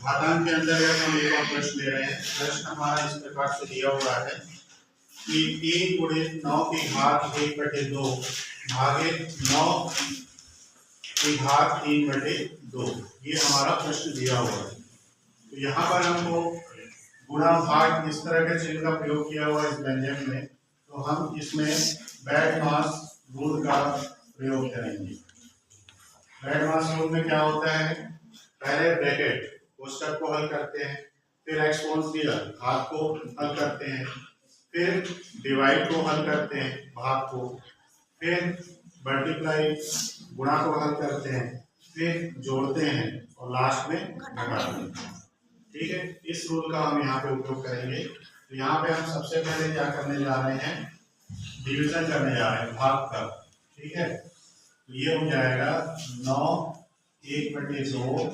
घातांक के अंतर्गत हम एक और प्रश्न ले रहे हैं। प्रश्न हमारा इस प्रकार से दिया हुआ है कि 3 गुणे 9 की घात 1/2 भागे 9 की घात 3/2, ये हमारा प्रश्न दिया हुआ है। तो यहाँ पर हमको गुणा भाग इस तरह के चिन्ह का प्रयोग किया हुआ है इस व्यंजन में, तो हम इसमें बैडमास रूल का प्रयोग करेंगे। बैडमास रूल में क्या होता है, पहले ब्रैकेट कोष्टक को हल करते हैं, फिर एक्सपोनेंशियल भाग को हल करते हैं, फिर डिवाइड को हल करते हैं भाग को, फिर मल्टीप्लाई गुणा को हल करते हैं, फिर जोड़ते हैं और लास्ट में घटाते हैं। ठीक है, इस रूल का हम यहाँ पे उपयोग करेंगे। तो यहाँ पे हम सबसे पहले क्या करने जा रहे हैं, डिवीजन करने जा रहे हैं भाग का। ठीक है, तो ये हो जाएगा 9 1/2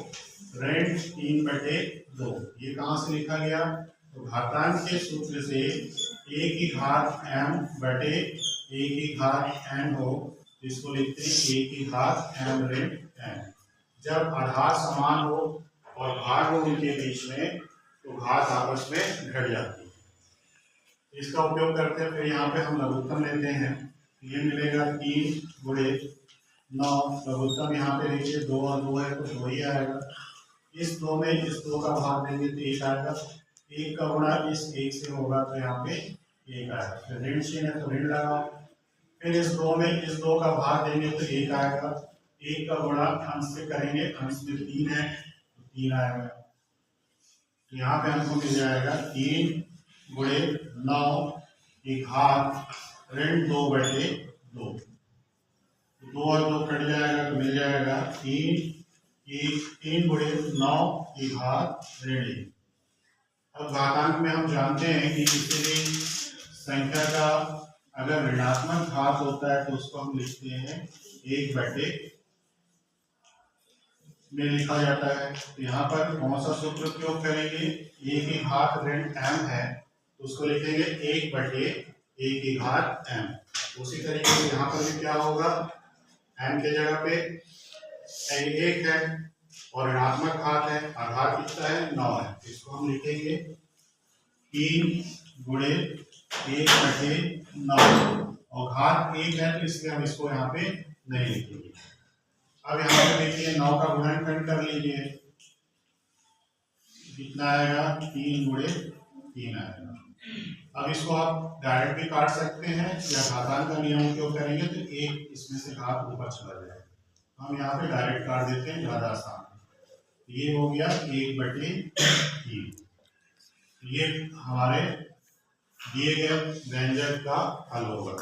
ऋण 3/2। ये कहाँ से लिखा गया, तो घातांक के सूत्र से a की घात m बटे a की घात n हो, इसको लिखते हैं a की घात m ऋण n। जब आधार समान हो और भाग हो उनके बीच में, तो घात आपस में घट जाती है। इसका उपयोग करते हैं। फिर यहाँ पे हम लघुत्तम लेते हैं, ये मिलेगा 3 गुणे 9, लघुत्तम यहाँ पे नीचे 2 और 2 है तो 2 ही आएगा। इस 2 में इस 2 का भाग देंगे तो 1 आएगा, 1 का गुणा इस 1 से होगा तो यहाँ पे 1 आएगा। फिर ऋण चिन्ह है तो ऋण लगाओ, फिर इस 2 में इस 2 का भाग देंगे तो 1 आएगा, 1 का गुणा अंश से करेंगे, अंश में 3 है तो 3 आएगा। तो यहाँ पे हमको मिल जाएगा 3 गुणे 9 की घात ऋण 2/2। 2 और 2 कट जाएगा तो मिल जाएगा 3 गुणे 9 की घात ऋण 1। अब घातांक में हम जानते हैं कि किसी भी संख्या का अगर ऋणात्मक घात होता है तो उसको हम लिखते हैं 1/, में लिखा जाता है। तो यहाँ पर कौन सा सूत्र उपयोग करेंगे, a की घात ऋण m है तो उसको लिखेंगे 1/a की घात m। उसी तरीके से यहाँ पर भी क्या होगा, m के जगह पे 1 है और ऋणात्मक घात है, आधार कितना है 9 है, इसको हम लिखेंगे 3 गुणे 1/9 और घात 1 है तो इसलिए हम इसको यहाँ पे नहीं लिखेंगे। अब यहाँ पे देखिए 9 का गुणनखंड कर लीजिए, कितना आएगा 3 गुणे 3 आएगा। अब इसको आप डायरेक्ट भी काट सकते हैं या घातांक का नियम उपयोग करेंगे तो 1 इसमें से घात ऊपर चला जाएगा। हम यहाँ पे डायरेक्ट काट देते हैं, ज्यादा आसान। ये हो गया 1/3। ये हमारे दिए गए व्यंजक का हल होगा।